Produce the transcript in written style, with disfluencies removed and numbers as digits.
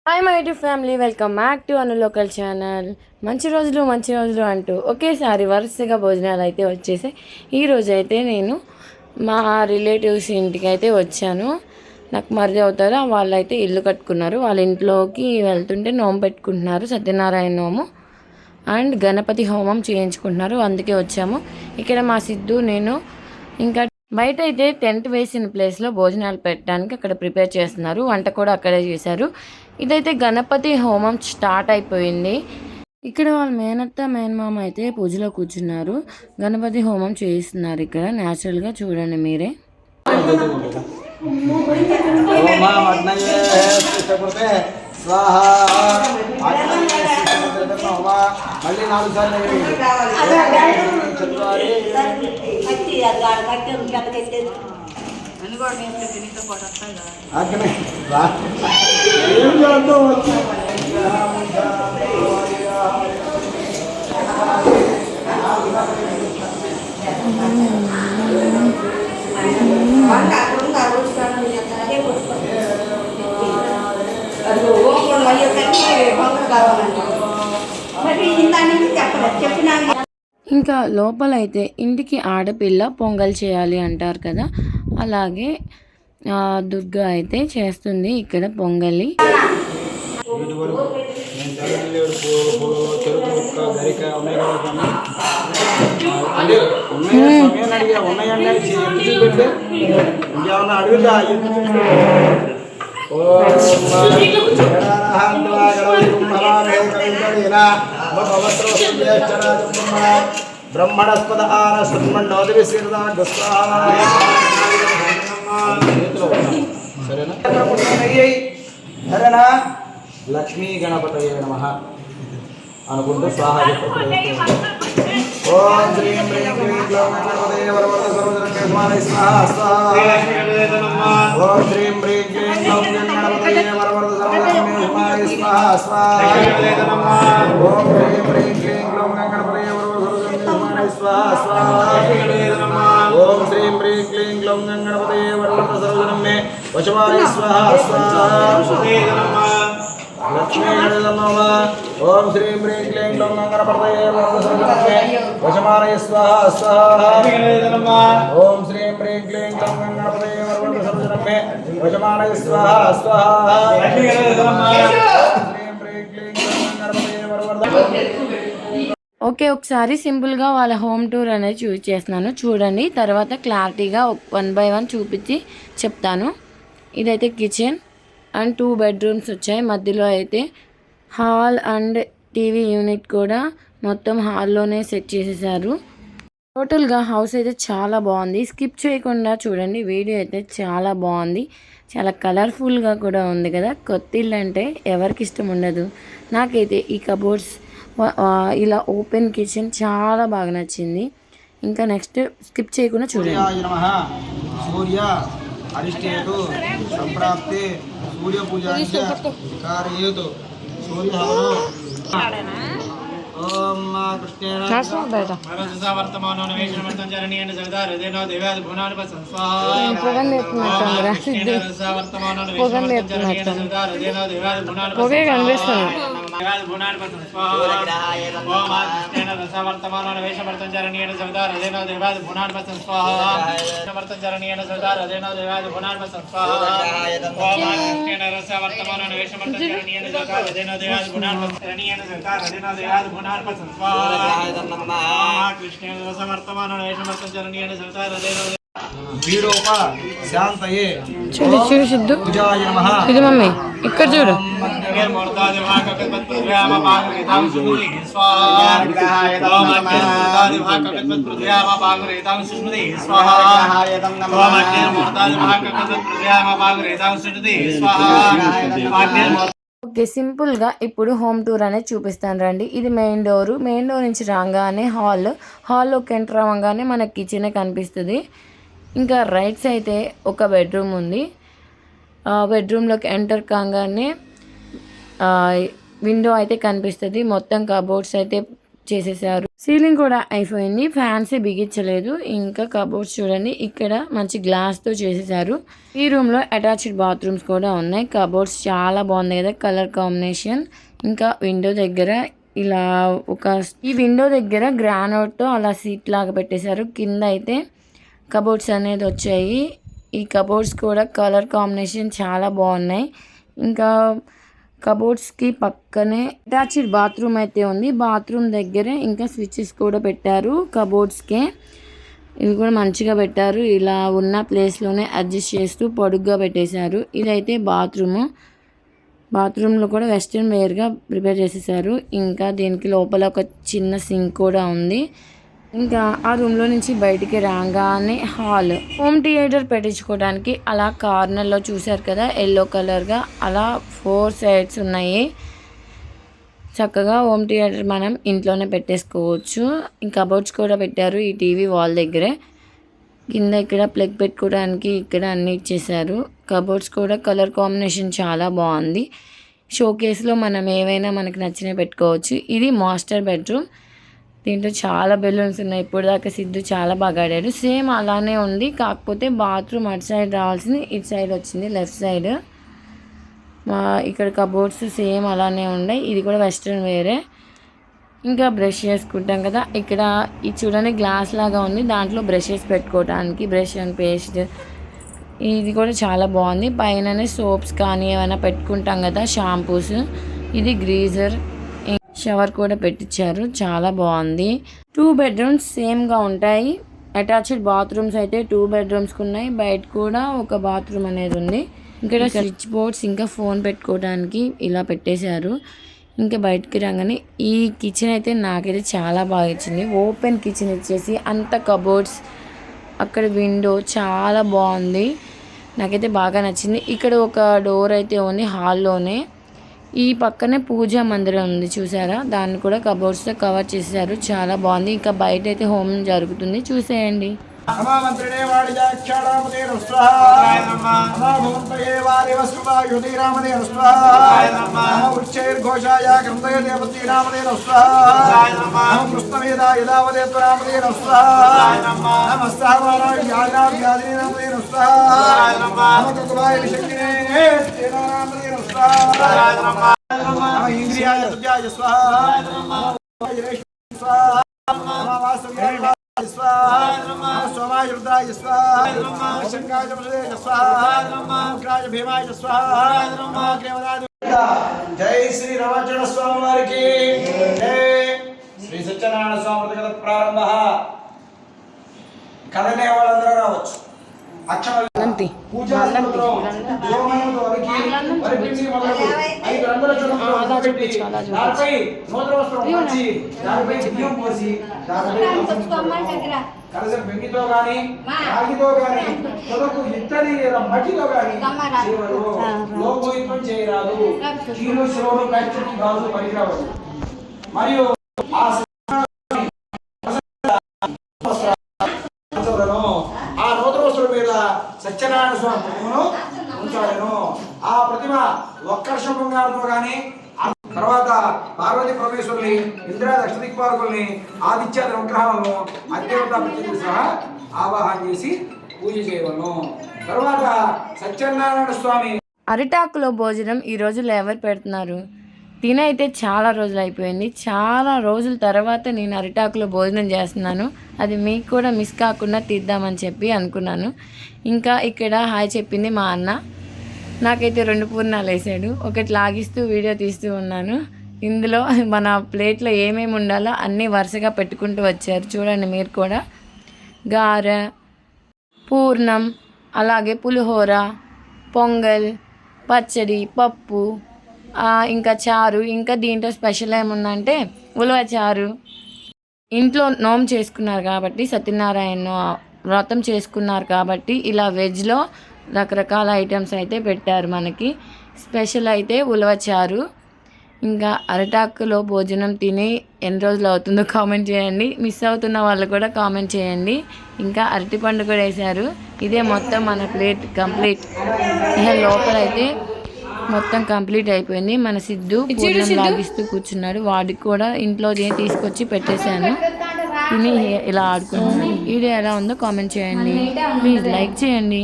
Hi my to family, welcome back to Anu local channel. మంచి రోజులు అంటూ ఒకేసారి వరుసగా భోజనాలు అయితే వచ్చేసాయి. ఈరోజు అయితే నేను మా రిలేటివ్స్ ఇంటికి అయితే వచ్చాను. నాకు మరిది అవుతారు, వాళ్ళు అయితే ఇల్లు కట్టుకున్నారు. వాళ్ళ ఇంట్లోకి వెళ్తుంటే నోము పెట్టుకుంటున్నారు, సత్యనారాయణ నోము అండ్ గణపతి హోమం చేయించుకుంటున్నారు. అందుకే వచ్చాము. ఇక్కడ మా సిద్ధు, నేను ఇంకా బయట అయితే టెంట్ వేసిన ప్లేస్లో భోజనాలు పెట్టడానికి అక్కడ ప్రిపేర్ చేస్తున్నారు. వంట కూడా అక్కడే చేశారు. ఇదైతే గణపతి హోమం స్టార్ట్ అయిపోయింది. ఇక్కడ వాళ్ళ మేనత్త మేనమామ అయితే పూజలో కూర్చున్నారు. గణపతి హోమం చేయిస్తున్నారు. ఇక్కడ న్యాచురల్గా చూడండి మీరే. మళ్ళీ 4 సార్లు ఇంకా లోపలైతే ఇంటికి ఆడపిల్ల పొంగల్ చేయాలి అంటారు కదా, అలాగే దుర్గా అయితే చేస్తుంది ఇక్కడ పొంగలి. బ్రహ్మణస్పద సరేనా. లక్ష్మీ గణపతయే నమః అనుకుంటూ స్వాహ. ఓం శ్రీం హ్రీం క్లీం గ్లౌం గణపతయే వరవరద సర్వజనకే స్వాహ స్వాహ. ఓం శ్రీం హ్రీం క్లీం గ్లౌం గణపతయే వరవరద సర్వజనకే స్వాహ స్వాహ. ఓం శ్రీం హ్రీం క్లీం గ్లౌం గణపతయే వరవరద సర్వజనకే స్వాహ స్వాహ. ఓం శ్రీం హ్రీం క్లీం గ్లౌం గణపతయే వరవరద సర్వజనమే వశమాయ స్వాహ స్వాహ. లక్ష్మీ నమః. ఓం శ్రీం హ్రీం క్లీం గ్లౌం గణపతయే వరవరద సర్వజనమే వశమాయ స్వాహ స్వాహ. ఓం శ్రీం హ్రీం క్లీం గ్లౌం గణపతయే వరవరద సర్వజనమే వశమాయ స్వాహ స్వాహ. ఓకే, ఒకసారి సింపుల్గా వాళ్ళ హోమ్ టూర్ అనేది చేస్తున్నాను చూడండి. తర్వాత క్లారిటీగా 1 by 1 చూపించి చెప్తాను. ఇదైతే కిచెన్ అండ్ 2 bedrooms వచ్చాయి. మధ్యలో అయితే హాల్ అండ్ టీవీ యూనిట్ కూడా మొత్తం హాల్లోనే సెట్ చేసేసారు. టోటల్గా హౌస్ అయితే చాలా బాగుంది. స్కిప్ చేయకుండా చూడండి, వీడియో అయితే చాలా బాగుంది. చాలా కలర్ఫుల్గా కూడా ఉంది కదా. కొత్త ఇల్లు అంటే ఎవరికి ఇష్టం ఉండదు. నాకైతే ఈ కబోర్డ్స్, ఇలా ఓపెన్ కిచెన్ చాలా బాగా నచ్చింది. ఇంకా నెక్స్ట్ స్కిప్ చేయకుండా చూడండి. సూర్య అరిష్టేతు సంప్రాప్తి సూర్య పూజ కార్యేతు సూర్య. ఓం కృష్ణేన వర్తమానో వేషమర్తం చరణీయన సరదార దేనో దేవాది భువనాని సంస్వాహ. చూడు చూడు సిద్ధు, ఇది మమ్మీ ఇక్కడ చూడు. ఓకే, సింపుల్గా ఇప్పుడు హోమ్ టూర్ అనేది చూపిస్తాను రండి. ఇది మెయిన్ డోర్ నుంచి రాగానే హాల్లోకి ఎంటర్ అవ్వగానే మనకి కిచెనే కనిపిస్తుంది. ఇంకా రైట్స్ అయితే ఒక బెడ్రూమ్ ఉంది. బెడ్రూమ్లోకి ఎంటర్ కాగానే విండో అయితే కనిపిస్తుంది. మొత్తం కబోర్డ్స్ అయితే చేసేసారు. సీలింగ్ కూడా అయిపోయింది, ఫ్యాన్స్ బిగించలేదు. ఇంకా కబోర్డ్స్ చూడండి, ఇక్కడ మంచి గ్లాస్తో చేసేసారు. ఈ రూమ్లో అటాచ్డ్ బాత్రూమ్స్ కూడా ఉన్నాయి. కబోర్డ్స్ చాలా బాగుంది కదా, కలర్ కాంబినేషన్. ఇంకా విండో దగ్గర ఇలా ఈ విండో దగ్గర గ్రానైట్తో అలా సీట్ లాగా పెట్టేశారు. కింద అయితే కబోర్డ్స్ అనేది వచ్చాయి. ఈ కబోర్డ్స్ కూడా కలర్ కాంబినేషన్ చాలా బాగున్నాయి. ఇంకా కబోర్డ్స్కి పక్కనే అటాచ్డ్ బాత్రూమ్ అయితే ఉంది. బాత్రూమ్ దగ్గరే ఇంకా స్విచ్చెస్ కూడా పెట్టారు కబోర్డ్స్కే. ఇవి కూడా మంచిగా పెట్టారు. ఇలా ఉన్న ప్లేస్లోనే అడ్జస్ట్ చేస్తూ పొడుగ్గా పెట్టేశారు. ఇదైతే బాత్రూంలో కూడా వెస్ట్రన్ వేర్గా ప్రిపేర్ చేసేసారు. ఇంకా దీనికి లోపల ఒక చిన్న సింక్ కూడా ఉంది. ఇంకా ఆ రూమ్లో నుంచి బయటికి రాగానే హాల్, హోమ్ థియేటర్ పెట్టించుకోవడానికి అలా కార్నర్లో చూశారు కదా ఎల్లో కలర్గా, అలా 4 సైడ్స్ ఉన్నాయి. చక్కగా హోమ్ థియేటర్ మనం ఇంట్లోనే పెట్టేసుకోవచ్చు. ఇంకా కబోర్డ్స్ కూడా పెట్టారు ఈ టీవీ వాల్ దగ్గరే. కింద ఇక్కడ ప్లగ్ పెట్టుకోవడానికి ఇక్కడ అన్ని ఇచ్చేసారు. కబోర్డ్స్ కూడా కలర్ కాంబినేషన్ చాలా బాగుంది. షోకేస్లో మనం ఏవైనా మనకి నచ్చినవి పెట్టుకోవచ్చు. ఇది మాస్టర్ బెడ్రూమ్. దీంట్లో చాలా బెలూన్స్ ఉన్నాయి. ఇప్పుడు దాకా సిద్ధు చాలా బాగా ఆడాడు. సేమ్ అలానే ఉంది, కాకపోతే బాత్రూమ్ అటు సైడ్ రావాల్సింది ఇటు సైడ్ వచ్చింది, లెఫ్ట్ సైడ్. ఇక్కడ కబోర్డ్స్ సేమ్ అలానే ఉన్నాయి. ఇది కూడా వెస్ట్రన్ వేరే. ఇంకా బ్రష్ చేసుకుంటాం కదా, ఇక్కడ ఇది చూడండి గ్లాస్ లాగా ఉంది, దాంట్లో బ్రషెస్ పెట్టుకోవడానికి బ్రష్ అండ్ పేస్ట్. ఇది కూడా చాలా బాగుంది. పైననే సోప్స్ కానీ ఏమైనా పెట్టుకుంటాం కదా, షాంపూస్. ఇది గ్రీజర్, షవర్ కూడా పెట్టించారు, చాలా బాగుంది. 2 బెడ్రూమ్స్ సేమ్గా ఉంటాయి. అటాచ్డ్ బాత్రూమ్స్ అయితే 2 బెడ్రూమ్స్కి ఉన్నాయి. బయట కూడా ఒక బాత్రూమ్ అనేది ఉంది. ఇక్కడ స్విచ్ బోర్డ్స్ ఇంకా ఫోన్ పెట్టుకోవడానికి ఇలా పెట్టేశారు. ఇంకా బయటకి రాగానే ఈ కిచెన్ అయితే నాకైతే చాలా బాగా ఇచ్చింది. ఓపెన్ కిచెన్ ఇచ్చేసి అంత కబోర్డ్స్, అక్కడ విండో చాలా బాగుంది, నాకైతే బాగా నచ్చింది. ఇక్కడ ఒక డోర్ అయితే ఉంది హాల్లోనే. ఈ పక్కనే పూజా మందిరం ఉంది చూసారా, దాన్ని కూడా కబోర్డ్స్తో కవర్ చేశారు, చాలా బాగుంది. ఇంకా బయట అయితే హోమం జరుగుతుంది, చూసేయండి. మంత్రినే వాడిజాక్షారామదే నమః భవంతయే వారి వసువాయుధి రామదే నమః ఉచ్చైర్ఘోషాయ కృందయ దేవతి రామదే నమః కృష్ణవేదా యదావదే రామదే నమః నమస్తావారాయ వ్యాధి రామదే నమః తత్వాయ విశక్తినే రామదే నమః ఇంద్రియాయ తుజాయ స్వాహా స్వాహా వాసవ్యాయ स्वाहा सोमाय रुद्राय स्वाहा शंकाय जमसे स्वाहा उग्राय भीमाय स्वाहा जय श्री रामचंद्र स्वामी वारी की जय। श्री सत्यनारायण स्वामी कथा प्रारंभ కథనే వాళ్ళందరూ రావచ్చు. అక్షరాలు పూజ కలసం వెండితో గాని రాగితో గాని కొరకు ఇత్తడి మట్టితో గాని లోపోయితం చేయరాదు. కీలు శివుడు కచ్చటి గాజు పనికిరావు. మరియు ఆ నూతన వస్తువుల మీద సత్యనారాయణ స్వామి ప్రతిమను ఉంచాడను. ఆ ప్రతిమ ఒక్కర్ష బంగారంతో గాని, తర్వాత పార్వతీ పరమేశ్వరుని, ఇంద్ర దక్ష దిక్పాలకుల్ని, ఆదిత్యాది విగ్రహాలను అదేవతా ప్రతిమతో సహా ఆవాహన చేసి పూజ చేయవలను. తర్వాత సత్యనారాయణ స్వామి అరిటాకులో భోజనం ఈ రోజుల్లో ఎవరు పెడుతున్నారు? తినైతే చాలా రోజులు అయిపోయింది. చాలా రోజుల తర్వాత నేను అరిటాకులో భోజనం చేస్తున్నాను. అది మీకు కూడా మిస్ కాకుండా తీద్దామని చెప్పి అనుకున్నాను. ఇంకా ఇక్కడ హాయ్ చెప్పింది మా అన్న. నాకైతే 2 పూర్ణాలు వేసాడు. ఒకటి లాగిస్తూ వీడియో తీస్తూ ఉన్నాను. ఇందులో మన ప్లేట్లో ఏమేమి ఉండాలో అన్నీ వరుసగా పెట్టుకుంటూ వచ్చారు. చూడండి మీరు కూడా. గారె, పూర్ణం, అలాగే పులిహోర, పొంగల్, పచ్చడి, పప్పు, ఇంకా చారు. ఇంకా దీంట్లో స్పెషల్ ఏముందంటే ఉలవ చారు. ఇంట్లో నోము చేసుకున్నారు కాబట్టి, సత్యనారాయణ వ్రతం చేసుకున్నారు కాబట్టి ఇలా వెజ్లో రకరకాల ఐటమ్స్ అయితే పెట్టారు మనకి. స్పెషల్ అయితే ఉలవ చారు. ఇంకా అరిటాకులో భోజనం తిని ఎన్ని రోజులు అవుతుందో కామెంట్ చేయండి. మిస్ అవుతున్న వాళ్ళు కూడా కామెంట్ చేయండి. ఇంకా అరటిపండు కూడా వేశారు. ఇదే మొత్తం మన ప్లేట్ కంప్లీట్. ఇక లోపలైతే మొత్తం కంప్లీట్ అయిపోయింది. మన సిద్ధు పూర్ణం లాగిస్తూ కూర్చున్నాడు. వాడికి కూడా ఇంట్లో తీసుకొచ్చి పెట్టేశాను. తిని ఇలా ఆడుకుంటున్నాను. వీడియో ఎలా ఉందో కామెంట్ చేయండి. ప్లీజ్ లైక్ చేయండి.